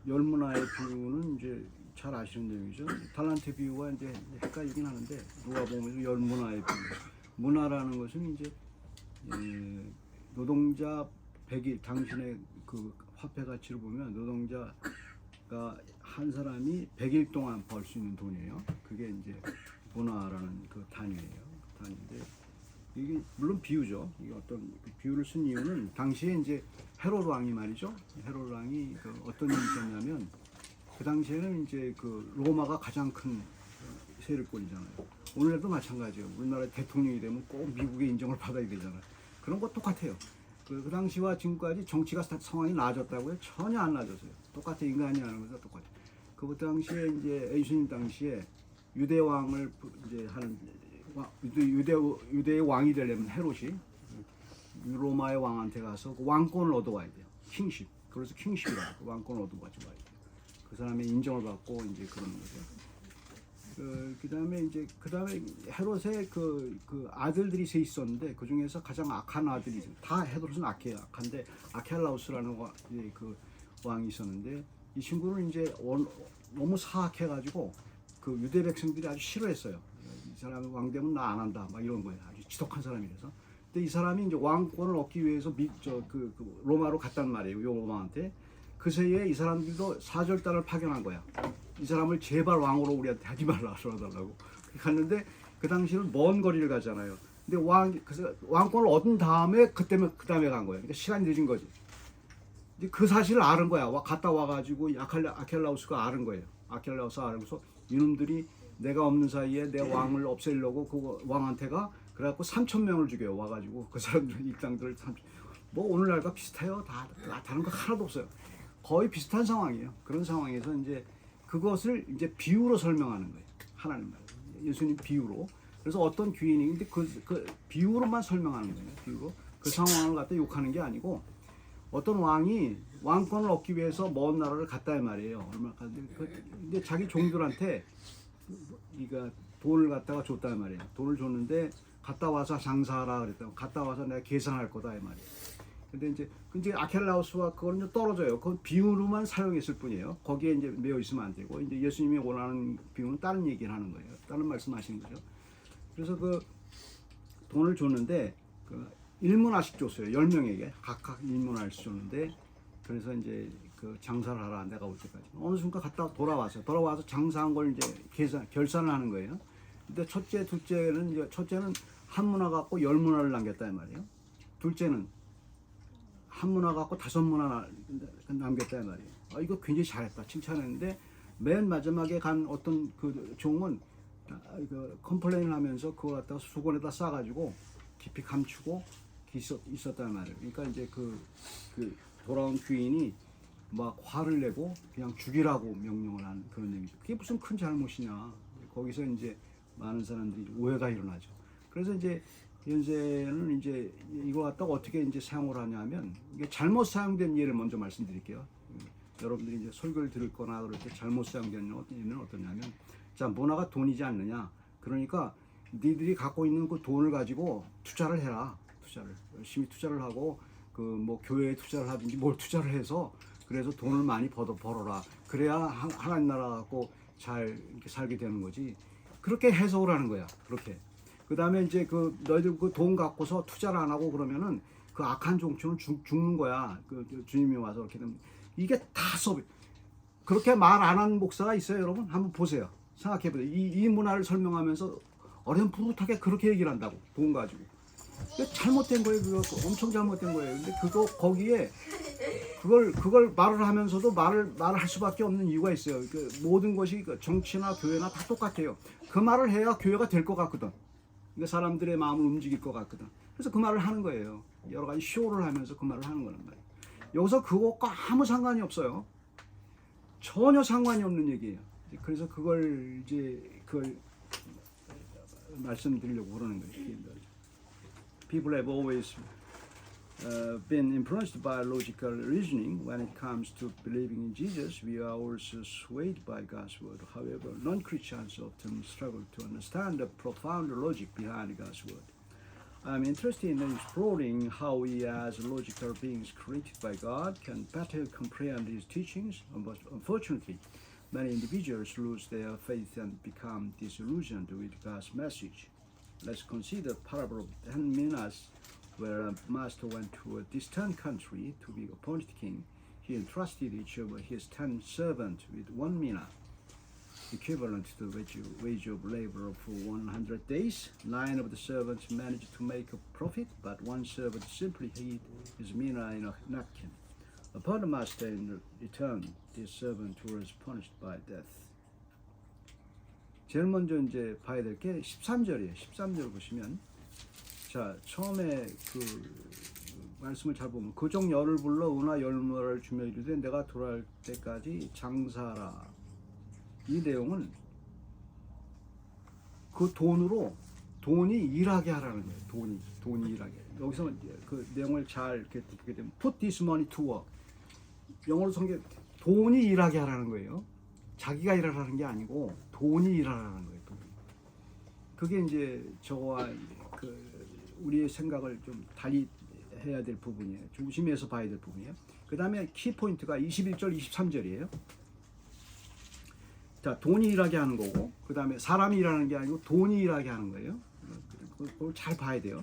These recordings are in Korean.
열문화의 비유는 이제 잘 아시는 내용이죠. 달란트 비유와 이제 헷갈리긴 하는데 누가 보면 열문화의 비유. 문화라는 것은 이제 노동자 100일 당신의 그 화폐 가치를 보면 노동자가 한 사람이 100일 동안 벌 수 있는 돈이에요. 그게 이제 문화라는 그 단위예요. 단위인데 이게 물론 비유죠. 이게 어떤 그 비유를 쓴 이유는 당시에 이제 헤로드 왕이 말이죠. 헤로드 왕이 그 어떤 일이 있었냐면 그 당시에는 이제 그 로마가 가장 큰 세력권이잖아요. 오늘날도 마찬가지예요. 우리나라 대통령이 되면 꼭 미국의 인정을 받아야 되잖아요. 그런 거 똑같아요. 그 당시와 지금까지 정치가 상황이 나아졌다고요? 전혀 안 나아졌어요. 똑같아. 인간이 하는 것과 똑같아. 그 당시에 이제 예수님 당시에 유대 왕을 이제 하는 유대의 왕이 되려면 헤롯이 로마의 왕한테 가서 그 왕권을 얻어와야 돼요. 킹십. 그래서 킹십이라 왕권을 얻어가지고 와야 돼요. 그 사람의 인정을 받고 이제 그러는 거죠. 그다음에 헤롯의 그 아들들이 세 있었는데 그 중에서 가장 악한 아들이 다 헤롯은 악해요. 악한데 아켈라우스라는 그 왕이 있었는데 이 친구는 이제 너무 사악해가지고 그 유대 백성들이 아주 싫어했어요. 이 사람이 왕 되면 나 안 한다 막 이런 거예요. 아주 지독한 사람이라서. 근데 이 사람이 이제 왕권을 얻기 위해서 그 로마로 갔단 말이에요. 요 로마한테. 그 사이에 이 사람들도 사절단을 파견한 거야. 이 사람을 제발 왕으로 우리한테 하지 말라 그러달라고. 갔는데 그 당시는 먼 거리를 가잖아요. 근데 왕권을 얻은 다음에 그 다음에 간 거예요. 그러니까 시간이 늦은 거지. 이제 그 사실을 아는 거야. 갔다 와가지고 아켈라우스가 아는 거예요. 아켈라우스가 알고서 이놈들이 내가 없는 사이에 내 왕을 없애려고 그 왕한테가 그래갖고 3,000명을 죽여요. 와가지고 그 사람들 입장들을 뭐 오늘날과 비슷해요. 다른 거 하나도 없어요. 거의 비슷한 상황이에요. 그런 상황에서 이제 그것을 이제 비유로 설명하는 거예요. 하나님 말. 예수님 비유로. 그래서 어떤 귀인인데 그 비유로만 설명하는 거예요. 비유로. 그 상황을 갖다 욕하는 게 아니고 어떤 왕이 왕권을 얻기 위해서 먼 나라를 갔다 이 말이에요. 근데 자기 종들한테 이가 돈을 갖다가 줬다 이 말이에요. 돈을 줬는데 갔다 와서 장사하라 그랬다고. 갔다 와서 내가 계산할 거다 이 말이에요. 근데 이제 아켈라우스와 그거는 떨어져요. 그건 비유로만 사용했을 뿐이에요. 거기에 이제 매여 있으면 안 되고 이제 예수님이 원하는 비유는 다른 얘기를 하는 거예요. 다른 말씀하시는 거죠. 그래서 그 돈을 줬는데 그 1문화씩 줬어요. 10명에게 각각 1문화씩 줬는데 그래서 이제 그 장사를 하라 내가 올 때까지. 어느 순간 갔다 돌아와서 장사한 걸 이제 결산을 하는 거예요. 근데 첫째는 한 문화 갖고 10문화를 남겼다 이 말이에요. 둘째는 한 문화 갖고 5문화 남겼다 이 말이에요. 이거 굉장히 잘했다 칭찬했는데 맨 마지막에 간 어떤 그 종은 그 컴플레인을 하면서 그거 갖다가 수건에다 싸가지고 깊이 감추고 있었단 말이에요. 그러니까 이제 그 돌아온 귀인이 막 화를 내고 그냥 죽이라고 명령을 한 그런 얘기죠. 그게 무슨 큰 잘못이냐. 거기서 이제 많은 사람들이 오해가 일어나죠. 그래서 이제 현재는 이제 이거 갖다가 어떻게 이제 사용을 하냐면 이게 잘못 사용된 예를 먼저 말씀드릴게요. 여러분들이 이제 설교를 들을 거나 그럴 때 잘못 사용된 예는 어떠냐면 자, 문화가 돈이지 않느냐. 그러니까 니들이 갖고 있는 그 돈을 가지고 투자를 해라. 열심히 투자를 하고 그 뭐 교회에 투자를 하든지 뭘 투자를 해서 그래서 돈을 많이 벌어라. 그래야 하나님 나라 갖고 잘 이렇게 살게 되는 거지. 그렇게 해석을 하는 거야. 그렇게. 그 다음에 이제 너희들 그 돈 갖고서 투자를 안 하고 그러면은 그 악한 종초는 죽는 거야. 그 주님이 와서 이렇게 되면. 이게 다 그렇게 말 안 하는 목사가 있어요, 여러분? 한번 보세요. 생각해 보세요. 이 문화를 설명하면서 어렴풋하게 그렇게 얘기를 한다고. 돈 가지고. 잘못된 거예요. 그거 엄청 잘못된 거예요. 근데 거기에 그걸 말을 하면서도 말을 할 수밖에 없는 이유가 있어요. 그 모든 것이 정치나 교회나 다 똑같아요. 그 말을 해야 교회가 될 것 같거든. 그러니까 사람들의 마음을 움직일 것 같거든. 그래서 그 말을 하는 거예요. 여러 가지 쇼를 하면서 그 말을 하는 거란 말이에요. 여기서 그것과 아무 상관이 없어요. 전혀 상관이 없는 얘기예요. 그래서 그걸 말씀드리려고 그러는 거예요. People have always been influenced by logical reasoning when it comes to believing in Jesus. We are also swayed by God's word. However, non-Christians often struggle to understand the profound logic behind God's word. I'm interested in exploring how we as logical beings created by God can better comprehend His teachings. But unfortunately, many individuals lose their faith and become disillusioned with God's message. Let's consider the parable of 10 minas, where a master went to a distant country to be appointed king. He entrusted each of his 10 servants with 1 mina, equivalent to the wage of labor for 100 days. 9 of the servants managed to make a profit, but 1 servant simply hid his mina in a napkin. Upon the master in return, this servant was punished by death. 제일 먼저 이제 봐야 될 게 13절이에요. 13절 보시면, 자, 처음에 그 말씀을 잘 보면, 그종 열을 불러 은화 열무를 주며 이르되 내가 돌아올 때까지 장사하라. 이 내용은 그 돈이 일하게 하라는 거예요. 돈이 일하게. 여기서 그 내용을 잘 이렇게 보게 되면 put this money to work. 영어로 성경 돈이 일하게 하라는 거예요. 자기가 일하라는 게 아니고 돈이 일하라는 거예요. 돈이. 그게 이제 저와 그 우리의 생각을 좀 달리 해야 될 부분이에요. 중심에서 봐야 될 부분이에요. 그 다음에 키 포인트가 21절, 23절이에요. 자, 돈이 일하게 하는 거고, 그 다음에 사람이 일하는 게 아니고 돈이 일하게 하는 거예요. 그걸 잘 봐야 돼요.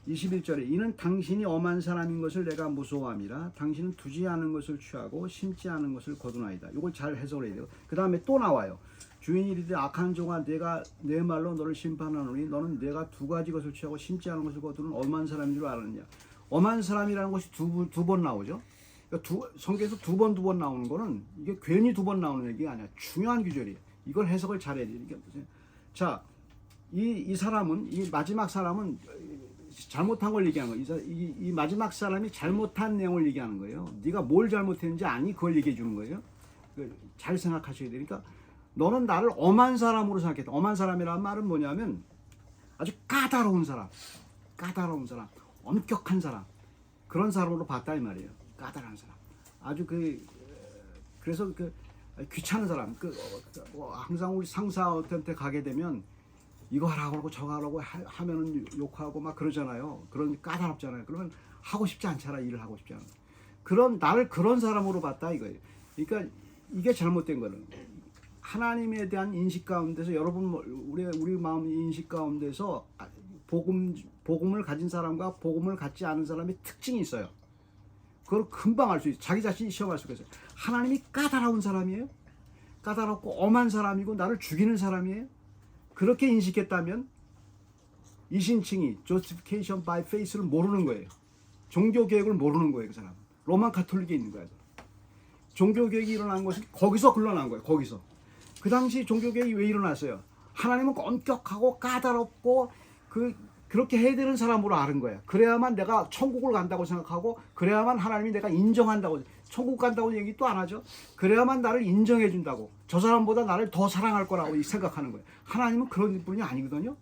21절에 이는 당신이 엄한 사람인 것을 내가 무서워함이라. 당신은 두지 않은 것을 취하고 심지 않은 것을 거두나이다. 이걸 잘 해석을 해야 돼요. 그 다음에 또 나와요. 주인이 이르되 악한 종아 내가 내 말로 너를 심판하노니 너는 내가 2가지 것을 취하고 심지 않은 것을 거두는 엄한 사람인 줄 알았느냐. 엄한 사람이라는 것이 두 번 나오죠. 그러니까 성경에서 두 번 나오는 거는 이게 괜히 2번 나오는 얘기가 아니야. 중요한 규절이에요. 이걸 해석을 잘해야 돼요. 자, 이 사람은, 이 마지막 사람은 잘못한 걸 얘기하는 거예요. 이 마지막 사람이 잘못한 내용을 얘기하는 거예요. 네가 뭘 잘못했는지 아니? 그걸 얘기해 주는 거예요. 잘 생각하셔야 되니까, 너는 나를 엄한 사람으로 생각했다. 엄한 사람이라는 말은 뭐냐면 아주 까다로운 사람, 엄격한 사람, 그런 사람으로 봤다 이 말이에요. 까다로운 사람, 아주 그래서 귀찮은 사람. 항상 우리 상사한테 가게 되면 이거 하라고 하고 저거 하라고 하면은 욕하고 막 그러잖아요. 그런 까다롭잖아요. 그러면 하고 싶지 않잖아. 일을 하고 싶지 않아. 나를 그런 사람으로 봤다 이거예요. 그러니까 이게 잘못된 거는 하나님에 대한 인식 가운데서, 여러분 우리 마음 인식 가운데서 복음을 가진 사람과 복음을 갖지 않은 사람의 특징이 있어요. 그걸 금방 알 수 있어요. 자기 자신이 시험할 수가 있어요. 하나님이 까다로운 사람이에요? 까다롭고 엄한 사람이고 나를 죽이는 사람이에요? 그렇게 인식했다면 이신칭이 justification by faith를 모르는 거예요. 종교 개혁을 모르는 거예요. 그 사람은 로만 가톨릭에 있는 거예요. 종교 개혁이 일어난 것은 거기서 흘러난 거예요. 거기서. 그 당시 종교 개혁이 왜 일어났어요? 하나님은 엄격하고 까다롭고 그렇게 해야 되는 사람으로 아는 거야. 그래야만 내가 천국을 간다고 생각하고, 그래야만 하나님이 내가 인정한다고, 천국 간다고 얘기 또 안 하죠. 그래야만 나를 인정해 준다고, 저 사람보다 나를 더 사랑할 거라고 생각하는 거예요. 하나님은 그런 분이 아니거든요.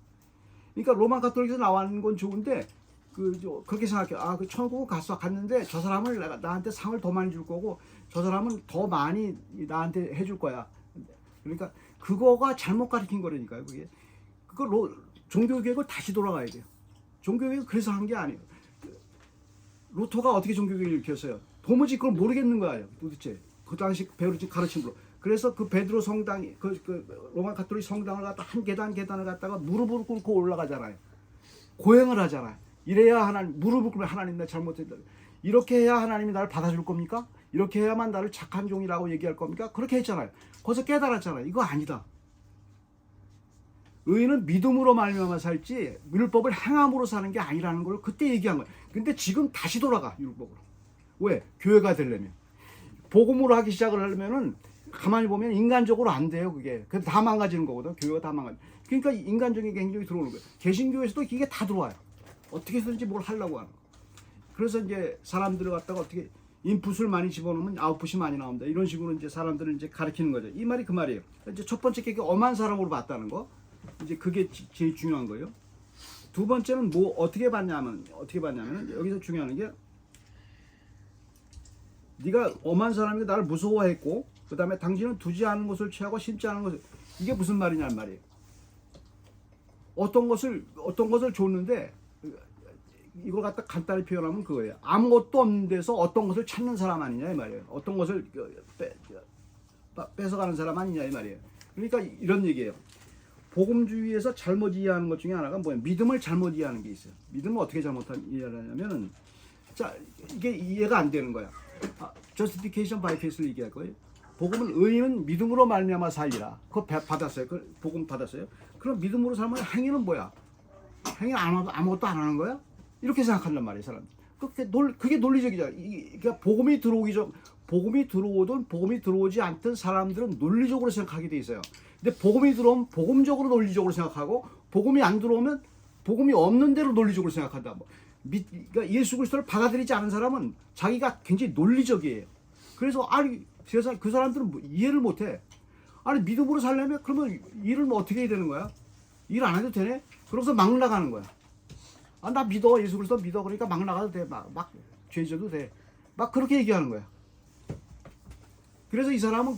그러니까 로마 가톨릭에서 나왔는 건 좋은데 그렇게 생각해요. 그 천국을 갔는데 저 사람을 나한테 상을 더 많이 줄 거고, 저 사람은 더 많이 나한테 해줄 거야. 그러니까 그거가 잘못 가르친 거라니까요. 종교개혁을 다시 돌아가야 돼요. 종교개혁을 그래서 한 게 아니에요. 루터가 어떻게 종교개혁을 일으켰어요? 도무지 그걸 모르겠는 거예요. 도대체 그 당시 베드로 가르친 걸로. 그래서 그 베드로 성당이 로마 가톨릭 성당을 갖다 한 계단을 갖다가 무릎을 꿇고 올라가잖아요. 고행을 하잖아요. 이래야 하나님, 무릎을 꿇으면 하나님 나 잘못했다. 이렇게 해야 하나님이 나를 받아줄 겁니까? 이렇게 해야만 나를 착한 종이라고 얘기할 겁니까? 그렇게 했잖아요. 거기서 깨달았잖아요. 이거 아니다. 의인은 믿음으로 말미암아 살지 율법을 행함으로 사는 게 아니라는 걸 그때 얘기한 거예요. 근데 지금 다시 돌아가 율법으로. 왜? 교회가 되려면. 복음으로 하기 시작을 하려면은 가만히 보면 인간적으로 안 돼요. 그게. 그래서 다 망가지는 거거든. 교회가 다 망가져. 그러니까 인간적인 게 행정이 들어오는 거예요. 개신교에서도 이게 다 들어와요. 어떻게 해서든지 뭘 하려고 하는 거예요. 그래서 이제 사람들을 갖다가 어떻게 인풋을 많이 집어넣으면 아웃풋이 많이 나온다. 이런 식으로 이제 사람들을 이제 가르치는 거죠. 이 말이 그 말이에요. 이제 첫 번째 게 엄한 사람으로 봤다는 거. 이제 그게 제일 중요한 거예요. 두 번째는 어떻게 봤냐면 여기서 중요한 게, 네가 엄한 사람이 나를 무서워했고, 그 다음에 당신은 두지 않은 것을 취하고 심지 않은 것을, 이게 무슨 말이냐는 말이에요. 어떤 것을 줬는데 이걸 갖다 간단히 표현하면 그거예요. 아무것도 없는 데서 어떤 것을 찾는 사람 아니냐 이 말이에요. 어떤 것을 뺏어가는 사람 아니냐 이 말이에요. 그러니까 이런 얘기예요. 복음주의에서 잘못 이해하는 것 중에 하나가 뭐예요? 믿음을 잘못 이해하는 게 있어요. 믿음을 어떻게 잘못 이해하냐면은 자 이게 이해가 안 되는 거야. justification by faith를 얘기할 거예요. 복음은 의인은 믿음으로 말미암아 살리라. 그거 받았어요. 그 복음 받았어요. 그럼 믿음으로 살면 행위는 뭐야? 행위 아무것도 안 하는 거야? 이렇게 생각한단 말이에요, 사람. 그게 논리적이잖아. 그러니까 복음이 들어오든 복음이 들어오지 않든 사람들은 논리적으로 생각하게 돼 있어요. 근데 복음이 들어오면 복음적으로 논리적으로 생각하고 복음이 안 들어오면 복음이 없는 대로 논리적으로 생각한다. 그러니까 예수 그리스도를 받아들이지 않은 사람은 자기가 굉장히 논리적이에요. 그래서 아니 세상 그 사람들은 이해를 못해. 아니 믿음으로 살려면 그러면 일을 어떻게 해야 되는 거야? 일 안 해도 되네? 그러면서 막 나가는 거야. 나 믿어. 예수 그리스도 믿어. 그러니까 막 나가도 돼. 막 죄져도 돼. 막 그렇게 얘기하는 거야. 그래서 이 사람은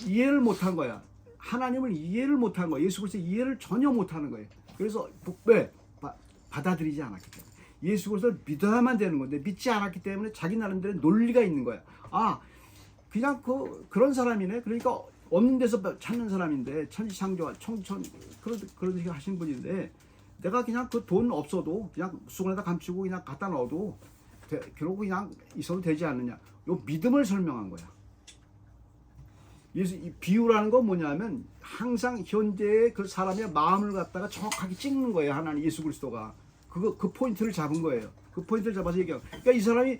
이해를 못한 거야. 하나님을 이해를 못한 거야. 예수 그리스도 이해를 전혀 못하는 거예요. 그래서 왜? 받아들이지 않았기 때문에. 예수 그리스도를 믿어야만 되는 건데 믿지 않았기 때문에 자기 나름대로 논리가 있는 거야. 그냥 그런 사람이네. 그러니까 없는 데서 찾는 사람인데 천지창조와 청천 그런 식으로 하신 분인데 내가 그냥 그 돈 없어도 그냥 수건에다 감추고 그냥 갖다 넣어도 그러고 그냥 있어도 되지 않느냐. 요 믿음을 설명한 거야. 이 비유라는 건 뭐냐면 항상 현재의 그 사람의 마음을 갖다가 정확하게 찍는 거예요. 하나님 예수 그리스도가 그 포인트를 잡은 거예요. 그 포인트를 잡아서 얘기하고. 그러니까 이 사람이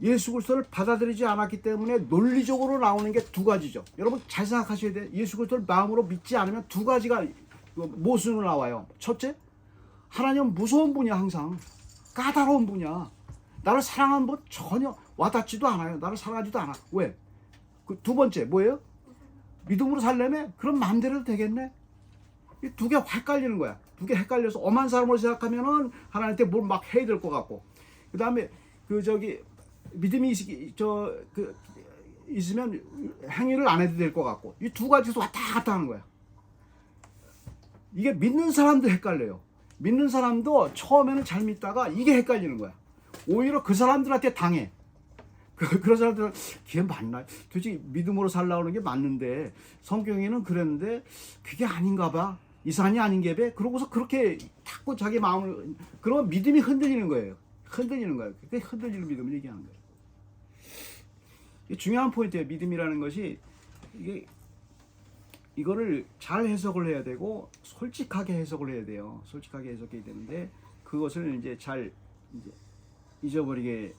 예수 그리스도를 받아들이지 않았기 때문에 논리적으로 나오는 게 두 가지죠. 여러분 잘 생각하셔야 돼요. 예수 그리스도를 마음으로 믿지 않으면 두 가지가 모순으로 나와요. 첫째, 하나님은 무서운 분이야. 항상 까다로운 분이야. 나를 사랑하는 분 전혀 와닿지도 않아요. 나를 사랑하지도 않아. 왜? 두 번째 뭐예요? 믿음으로 살려면 그럼 마음대로 해도 되겠네. 이 두 개 헷갈리는 거야. 두 개 헷갈려서 엄한 사람으로 생각하면은 하나님한테 뭘 막 해야 될 것 같고, 그 다음에 믿음이 있으면 행위를 안 해도 될 것 같고, 이 두 가지에서 왔다 갔다 하는 거야. 이게 믿는 사람도 헷갈려요. 믿는 사람도 처음에는 잘 믿다가 이게 헷갈리는 거야. 오히려 그 사람들한테 당해. 그런 사람들은 그게 맞나? 도대체 믿음으로 살라고 하는 게 맞는데 성경에는 그랬는데 그게 아닌가 봐. 이산이 아닌 게 배. 그러고서 그렇게 자꾸 자기 마음을 그러면 믿음이 흔들리는 거예요. 흔들리는 거예요. 그게 흔들리는 믿음을 얘기하는 거예요. 이게 중요한 포인트예요. 믿음이라는 것이 이거를 잘 해석을 해야 되고 솔직하게 해석을 해야 돼요. 솔직하게 해석해야 되는데 그것을 이제 잘 잊어버리게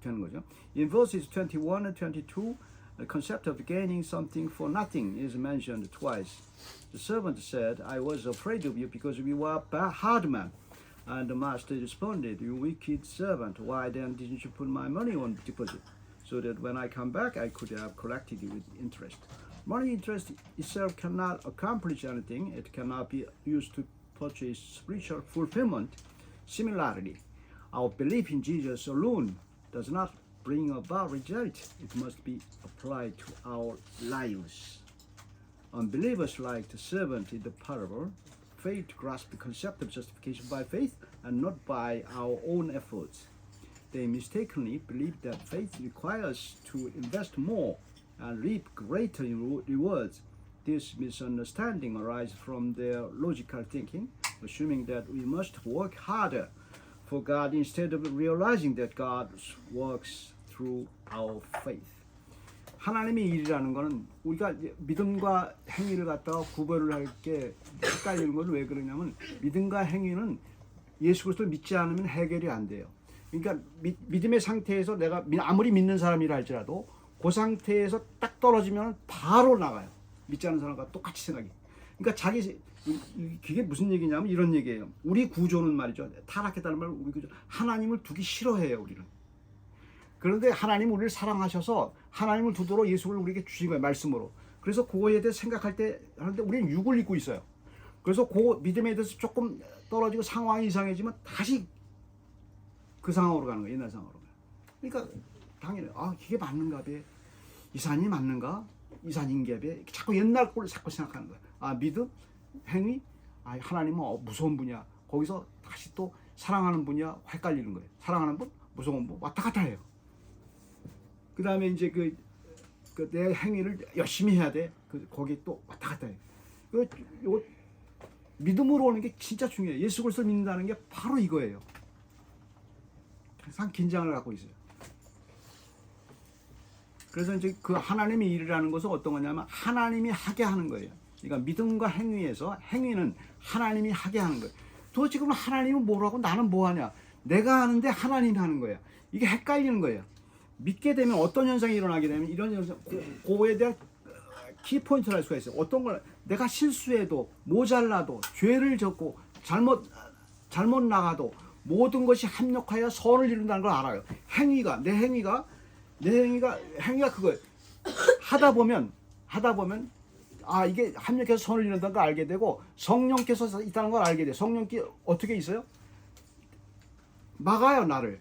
되는 거죠. In verses 21 and 22, the concept of gaining something for nothing is mentioned twice. The servant said, I was afraid of you because you were a hard man. And the master responded, you wicked servant, why then didn't you put my money on deposit? So that when I come back, I could have collected it with interest. Money interest itself cannot accomplish anything. It cannot be used to purchase spiritual fulfillment. Similarly, our belief in Jesus alone does not bring about result. It must be applied to our lives. Unbelievers, like the servant in the parable, fail to grasp the concept of justification by faith and not by our own efforts. They mistakenly believe that faith requires to invest more and reap greater rewards. This misunderstanding arises from their logical thinking, assuming that we must work harder for God instead of realizing that God works through our faith. 하나님의 일이라는 것은 우리가 믿음과 행위를 갖다가 구별을 할 게 헷갈리는 건 왜 그러냐면 믿음과 행위는 예수 그리스도를 믿지 않으면 해결이 안 돼요. 그러니까 믿음의 상태에서 내가 아무리 믿는 사람이라 할지라도 그 상태에서 딱 떨어지면 바로 나가요. 믿지 않는 사람과 똑같이 생각이. 그러니까 그게 무슨 얘기냐면 이런 얘기예요. 우리 구조는 말이죠. 타락했다는 말 우리 구조. 하나님을 두기 싫어해요, 우리는. 그런데 하나님 우리를 사랑하셔서 하나님을 두도록 예수를 우리에게 주신 거예요, 말씀으로. 그래서 그거에 대해서 생각할 때 하는데 우리는 육을 입고 있어요. 그래서 그 믿음에 대해서 조금 떨어지고 상황이 이상해지면 다시 그 상황으로 가는 거예요, 옛날 상황으로. 그러니까 당연히 이게 맞는가 봐. 이 산이 맞는가? 이 산인가 봐. 자꾸 옛날 걸 자꾸 생각하는 거예요. 믿음, 행위, 아, 하나님은 무서운 분이야. 거기서 다시 또 사랑하는 분이야. 헷갈리는 거예요. 사랑하는 분, 무서운 분 왔다 갔다 해요. 그 다음에 이제 내 행위를 열심히 해야 돼. 거기 또 왔다 갔다 해. 이거 믿음으로 오는 게 진짜 중요해요. 예수 그리스도를 믿는다는 게 바로 이거예요. 항상 긴장을 갖고 있어요. 그래서 이제 그 하나님의 일이라는 것은 어떤 거냐면 하나님이 하게 하는 거예요. 그러니까 믿음과 행위에서 행위는 하나님이 하게 하는 거예요. 도대체 그럼 하나님은 뭐라고 나는 뭐 하냐? 내가 하는데 하나님이 하는 거야. 이게 헷갈리는 거예요. 믿게 되면 어떤 현상이 일어나게 되면 이런 현상, 그거에 대한 키포인트를 할 수가 있어요. 어떤 걸 내가 실수해도 모자라도 죄를 졌고 잘못 나가도 모든 것이 합력하여 선을 이룬다는 걸 알아요. 내 행위가 그거예요. 하다 보면 아, 이게 합력해서 선을 이룬다는 걸 알게 되고 성령께서 있다는 걸 알게 돼요. 성령께 어떻게 있어요? 막아요, 나를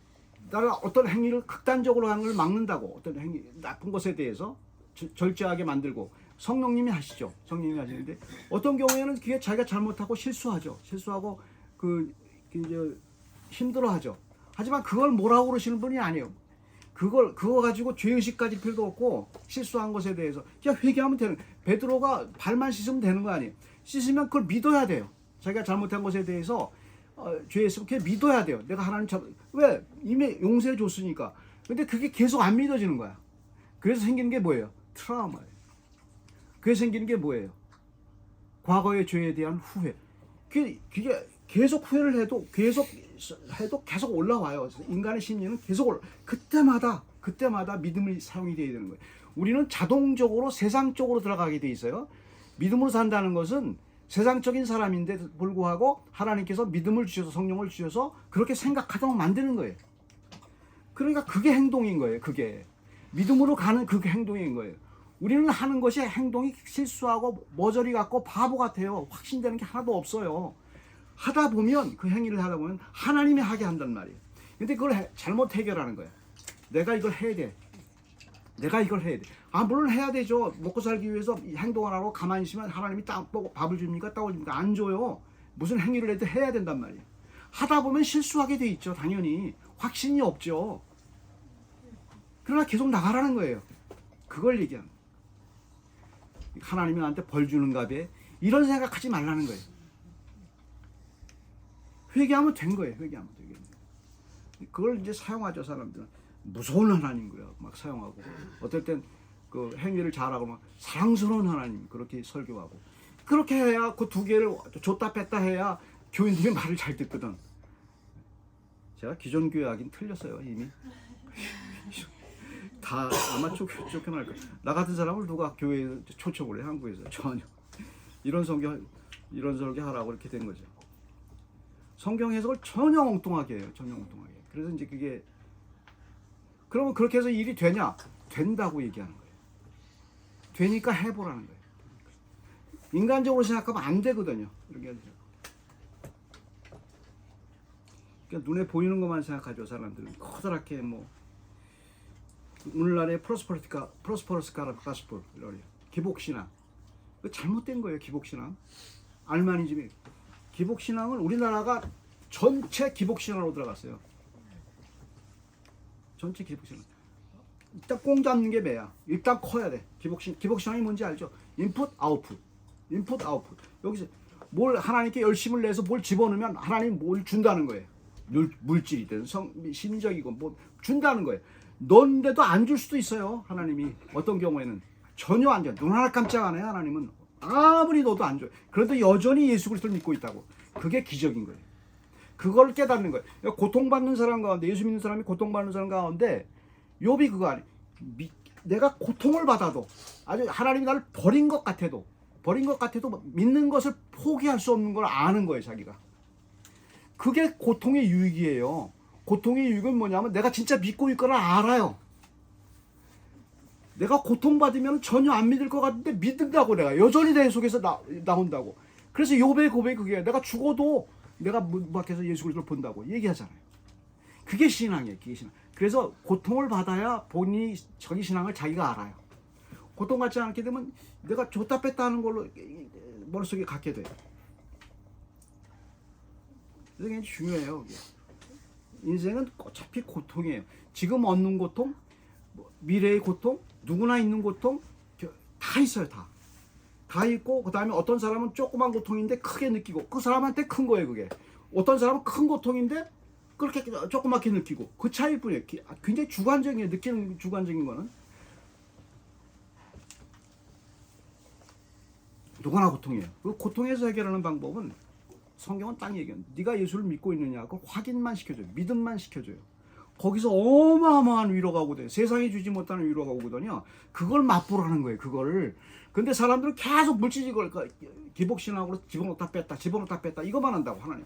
어떤 행위를 극단적으로 하는 걸 막는다고. 어떤 행위, 나쁜 것에 대해서 절제하게 만들고 성령님이 하시죠. 성령님이 하시는데 어떤 경우에는 그게 자기가 잘못하고 실수하고 이제 힘들어하죠. 하지만 그걸 뭐라고 그러시는 분이 아니에요. 그거 가지고 죄의식까지 필요 없고 실수한 것에 대해서 그냥 회개하면 되는. 베드로가 발만 씻으면 되는 거 아니에요. 씻으면 그걸 믿어야 돼요. 자기가 잘못한 것에 대해서 죄했으면 그냥 믿어야 돼요. 내가 하나님 왜? 이미 용서해 줬으니까. 근데 그게 계속 안 믿어지는 거야. 그래서 생기는 게 뭐예요? 트라우마예요. 그래서 생기는 게 뭐예요? 과거의 죄에 대한 후회. 그게 계속 후회를 해도 계속 올라와요. 인간의 심리는 계속 그때마다 믿음이 사용이 돼야 되는 거예요. 우리는 자동적으로 세상적으로 들어가게 돼 있어요. 믿음으로 산다는 것은 세상적인 사람인데 불구하고 하나님께서 믿음을 주셔서 성령을 주셔서 그렇게 생각하도록 만드는 거예요. 그러니까 그게 행동인 거예요. 그게 믿음으로 가는 그게 행동인 거예요. 우리는 하는 것이 행동이 실수하고 머저리 같고 바보 같아요. 확신되는 게 하나도 없어요. 하다 보면 그 행위를 하다 보면 하나님이 하게 한단 말이에요. 근데 그걸 잘못 해결하는 거야. 내가 이걸 해야 돼. 아, 물론 해야 되죠. 먹고 살기 위해서 행동을 하고 가만히 있으면 하나님이 밥을 줍니까? 떡을 줍니까? 안 줘요. 무슨 행위를 해도 해야 된단 말이에요. 하다 보면 실수하게 돼 있죠. 당연히. 확신이 없죠. 그러나 계속 나가라는 거예요. 그걸 얘기하는 거예요. 하나님이 나한테 벌 주는가 봐. 이런 생각하지 말라는 거예요. 회개하면 된 거예요. 회개하면 되겠네. 그걸 이제 사용하죠, 사람들은. 무서운 하나님 거예요. 막 사용하고. 어떨 땐 그 행위를 잘하고 막 사랑스러운 하나님 그렇게 설교하고. 그렇게 해야 그 두 개를 줬다 뺐다 해야 교인들이 말을 잘 듣거든. 제가 기존 교회 하긴 틀렸어요, 이미. 다 아마 쫓겨날 거예요. 나 같은 사람을 누가 교회에 초청을 해, 한국에서. 전혀. 이런 설교 하라고 이렇게 된 거죠. 성경 해석을 전혀 엉뚱하게 해요. 그래서 이제 그게 그러면 그렇게 해서 일이 되냐? 된다고 얘기하는 거예요. 되니까 해보라는 거예요. 인간적으로 생각하면 안 되거든요. 이렇게 하죠. 그러니까 눈에 보이는 것만 생각하죠, 사람들은. 커다랗게 뭐 오늘날의 프로스퍼러스 가스펠 기복신앙. 잘못된 거예요, 기복신앙. 알마니즘이. 기복신앙은 우리나라가 전체 기복신앙으로 들어갔어요. 전체 기복신앙. 일단 꽁 잡는 게 매야. 일단 커야 돼. 기복신앙이 뭔지 알죠? 인풋, 아웃풋. 여기서 뭘 하나님께 열심을 내서 뭘 집어넣으면 하나님 뭘 준다는 거예요. 물질이든 심적이고 뭐 준다는 거예요. 넣는데도 안 줄 수도 있어요. 하나님이 어떤 경우에는 전혀 안 줘요. 눈 하나 깜짝 안 해요. 하나님은 아무리 넣어도 안 줘요. 그래도 여전히 예수 그리스도를 믿고 있다고. 그게 기적인 거예요. 그걸 깨닫는 거예요. 고통받는 사람 가운데, 예수 믿는 사람이 고통받는 사람 가운데 욥이 그거 아니에요. 내가 고통을 받아도, 아주 하나님이 나를 버린 것 같아도 믿는 것을 포기할 수 없는 걸 아는 거예요, 자기가. 그게 고통의 유익이에요. 고통의 유익은 뭐냐면 내가 진짜 믿고 있거나 알아요. 내가 고통받으면 전혀 안 믿을 것 같은데 믿는다고. 내가 여전히 내 속에서 나온다고. 그래서 욥의 고백이 그게, 내가 죽어도 내가 문 밖에서 예수 그리스도를 본다고 얘기하잖아요. 그게 신앙이에요. 그게 신앙. 그래서 고통을 받아야 본인이 자기 신앙을 자기가 알아요. 고통받지 않게 되면 내가 줬다 뺐다 하는 걸로 머릿속에 갖게 돼요. 그래서 굉장히 중요해요. 그게. 인생은 어차피 고통이에요. 지금 얻는 고통, 미래의 고통, 누구나 있는 고통 다 있어요. 다 있고, 그 다음에 어떤 사람은 조그만 고통인데 크게 느끼고, 그 사람한테 큰 거예요. 그게. 어떤 사람은 큰 고통인데 그렇게 조그맣게 느끼고, 그 차이일 뿐이에요. 굉장히 주관적이에요. 느끼는 주관적인 거는. 누구나 고통이에요. 그 고통에서 해결하는 방법은 성경은 딱 얘기해요. 네가 예수를 믿고 있느냐, 그걸 확인만 시켜줘요. 믿음만 시켜줘요. 거기서 어마어마한 위로가 오거든요. 세상이 주지 못하는 위로가 오거든요. 그걸 맛보라는 거예요. 그거를. 근데 사람들은 계속 물질적으로 기복신학으로 집어넣다 뺐다 이거만 한다고 하나님.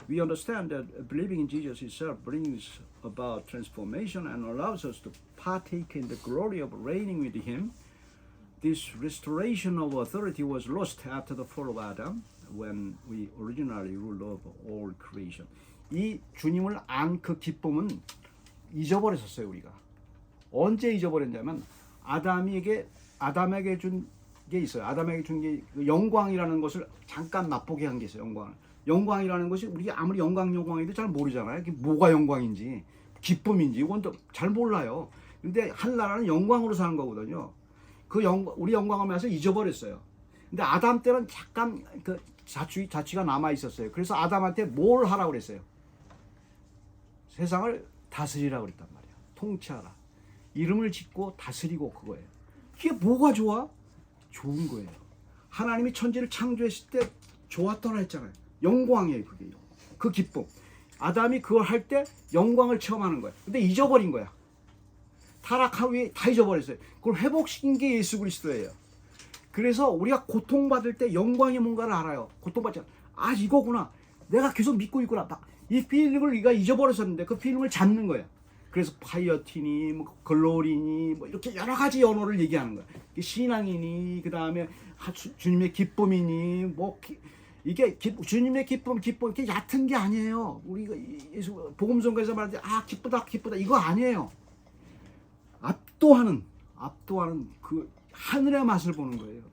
We understand that believing in Jesus itself brings about transformation and allows us to partake in the glory of reigning with Him. This restoration of authority was lost after the fall of Adam, when we originally ruled over all creation. 이 주님을 안 그 기쁨은 잊어버렸었어요. 우리가 언제 잊어버렸냐면 아담에게 준 게 있어요. 아담에게 준 게 영광이라는 것을 잠깐 맛보게 한 게 있어요. 영광이라는 것이 우리가 아무리 영광해도 잘 모르잖아요. 그게 뭐가 영광인지 기쁨인지 이건 또 잘 몰라요. 근데 하늘나라는 영광으로 사는 거거든요. 우리 영광을 위해서 잊어버렸어요. 근데 아담 때는 잠깐 그 자취가 남아 있었어요. 그래서 아담한테 뭘 하라고 그랬어요? 세상을 다스리라고 그랬단 말이야. 통치하라. 이름을 짓고 다스리고 그거예요. 이게 뭐가 좋아? 좋은 거예요. 하나님이 천지를 창조했을 때 좋았더라 했잖아요. 영광이에요. 그게 그 기쁨. 아담이 그걸 할 때 영광을 체험하는 거예요. 근데 잊어버린 거야. 타락한 후에 다 잊어버렸어요. 그걸 회복시킨 게 예수 그리스도예요. 그래서 우리가 고통받을 때 영광이 뭔가를 알아요. 고통받잖아. 아 이거구나. 내가 계속 믿고 있구나. 이 필름을 우리가 잊어버렸었는데 그 필름을 잡는 거야. 그래서 파이어티니, 뭐 글로리니, 뭐 이렇게 여러 가지 언어를 얘기하는 거야. 신앙이니, 그 다음에 주님의 기쁨이니, 뭐 이게 주님의 기쁨 이렇게 얕은 게 아니에요. 우리가 예수 복음성가에서 말하는데 기쁘다 이거 아니에요. 압도하는 그 하늘의 맛을 보는 거예요.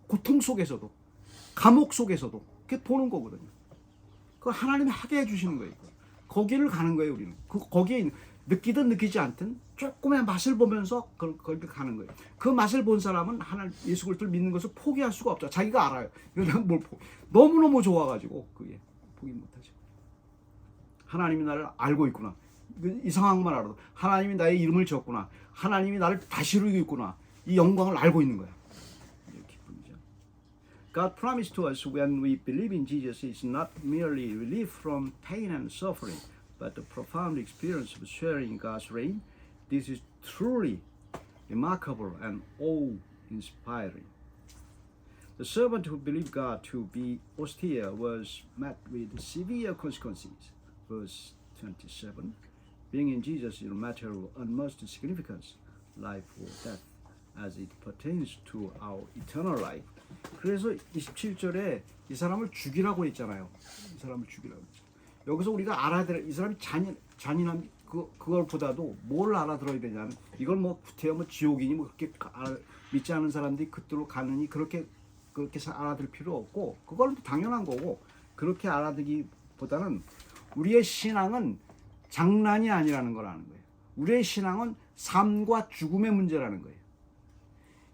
고통 속에서도 감옥 속에서도 그렇게 보는 거거든요. 그 하나님이 하게 해주시는 거예요. 거기를 가는 거예요. 우리는 거기에 느끼든 느끼지 않든 조금의 맛을 보면서 거기 가는 거예요. 그 맛을 본 사람은 하나님 예수 그리스도를 믿는 것을 포기할 수가 없죠. 자기가 알아요. 뭘 너무너무 좋아가지고 그게 포기 못하죠. 하나님이 나를 알고 있구나. 이상한 것만 알아도 하나님이 나의 이름을 지었구나. 하나님이 나를 다스리고 있구나. 이 영광을 알고 있는 거야. 기쁨이죠. God promised to us when we believe in Jesus is not merely relief from pain and suffering, but the profound experience of sharing God's reign. This is truly remarkable and awe-inspiring. The servant who believed God to be austere was met with severe consequences. Verse 27. Being in Jesus is a matter of utmost significance, life or death, as it pertains to our eternal life. 그래서 27절에 이 사람을 죽이라고 했잖아요. 이 사람을 죽이라고 했죠. 여기서 우리가 알아들어야 이 사람이 잔인한 그걸보다도 뭘 알아들어야 되냐면 이걸 뭐 구태여 뭐 지옥이니 뭐 그렇게 믿지 않은 사람들이 그들로 가느니 그렇게 알아들 필요 없고 그건 당연한 거고 그렇게 알아듣기보다는 우리의 신앙은 장난이 아니라는 걸 아는 거예요. 우리의 신앙은 삶과 죽음의 문제라는 거예요.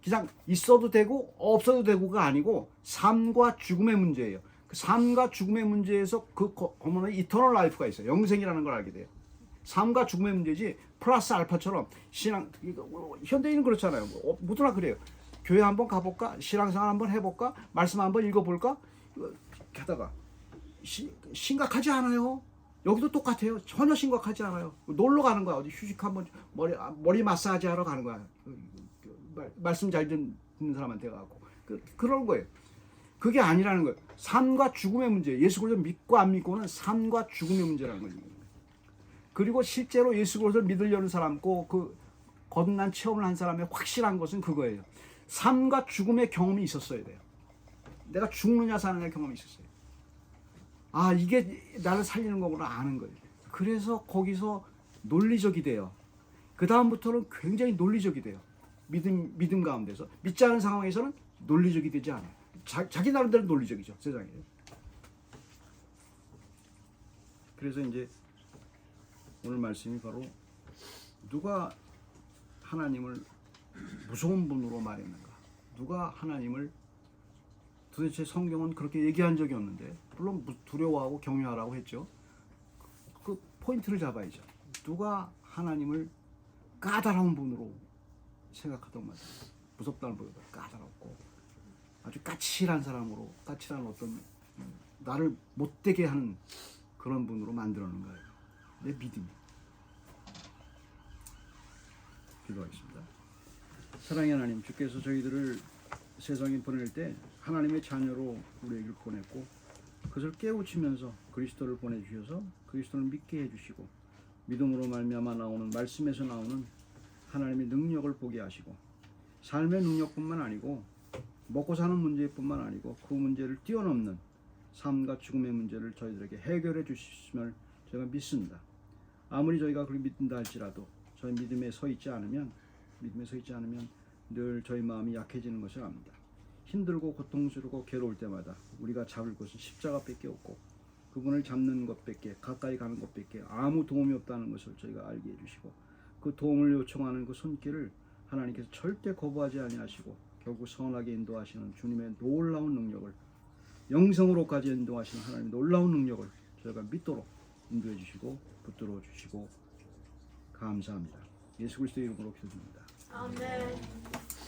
그냥 있어도 되고 없어도 되고가 아니고 삶과 죽음의 문제예요. 그 삶과 죽음의 문제에서 그 거문에 이터널 라이프가 있어요. 영생이라는 걸 알게 돼요. 삶과 죽음의 문제지 플러스 알파처럼 신앙 현대인은 그렇잖아요. 모두나 그래요. 교회 한번 가볼까? 신앙생활 한번 해볼까? 말씀 한번 읽어볼까? 게다가 심각하지 않아요. 여기도 똑같아요. 전혀 심각하지 않아요. 놀러 가는 거야. 어디 휴식 한번 머리 마사지 하러 가는 거야. 말씀 잘 듣는 사람한테 가고 그런 거예요. 그게 아니라는 거예요. 삶과 죽음의 문제. 예수 그리스도 믿고 안 믿고는 삶과 죽음의 문제라는 거예요. 그리고 실제로 예수 그리스도를 믿으려는 사람, 그 거듭난 체험을 한 사람의 확실한 것은 그거예요. 삶과 죽음의 경험이 있었어야 돼요. 내가 죽느냐 사느냐 경험이 있었어요. 이게 나를 살리는 거구나 아는 거예요. 그래서 거기서 논리적이 돼요. 그 다음부터는 굉장히 논리적이 돼요. 믿음 가운데서 믿지 않은 상황에서는 논리적이 되지 않아요. 자기 나름대로 논리적이죠 세상에. 그래서 이제 오늘 말씀이 바로 누가 하나님을 무서운 분으로 말했는가? 누가 하나님을 도대체 성경은 그렇게 얘기한 적이 없는데 물론 두려워하고 경외하라고 했죠. 그 포인트를 잡아야죠. 누가 하나님을 까다로운 분으로 생각하던 말이야. 무섭다는 보다 까다롭고 아주 까칠한 사람으로 까칠한 어떤 나를 못되게 하는 그런 분으로 만들어놓은 거예요. 내 믿음이. 기도하겠습니다. 사랑의 하나님, 주께서 저희들을 세상에 보낼 때 하나님의 자녀로 우리에게 보냈고 그것을 깨우치면서 그리스도를 보내주셔서 그리스도를 믿게 해주시고 믿음으로 말미암아 나오는 말씀에서 나오는 하나님의 능력을 보게 하시고 삶의 능력뿐만 아니고 먹고 사는 문제뿐만 아니고 그 문제를 뛰어넘는 삶과 죽음의 문제를 저희들에게 해결해 주시심을 제가 믿습니다. 아무리 저희가 그렇게 믿는다 할지라도 저희 믿음에 서 있지 않으면 늘 저희 마음이 약해지는 것을 압니다. 힘들고 고통스럽고 괴로울 때마다 우리가 잡을 것은 십자가밖에 없고 그분을 잡는 것밖에 가까이 가는 것밖에 아무 도움이 없다는 것을 저희가 알게 해주시고 그 도움을 요청하는 그 손길을 하나님께서 절대 거부하지 아니하시고 결국 선하게 인도하시는 주님의 놀라운 능력을 영생으로까지 인도하시는 하나님의 놀라운 능력을 저희가 믿도록 인도해 주시고 붙들어 주시고 감사합니다. 예수 그리스도의 이름으로 기도드립니다. 아멘.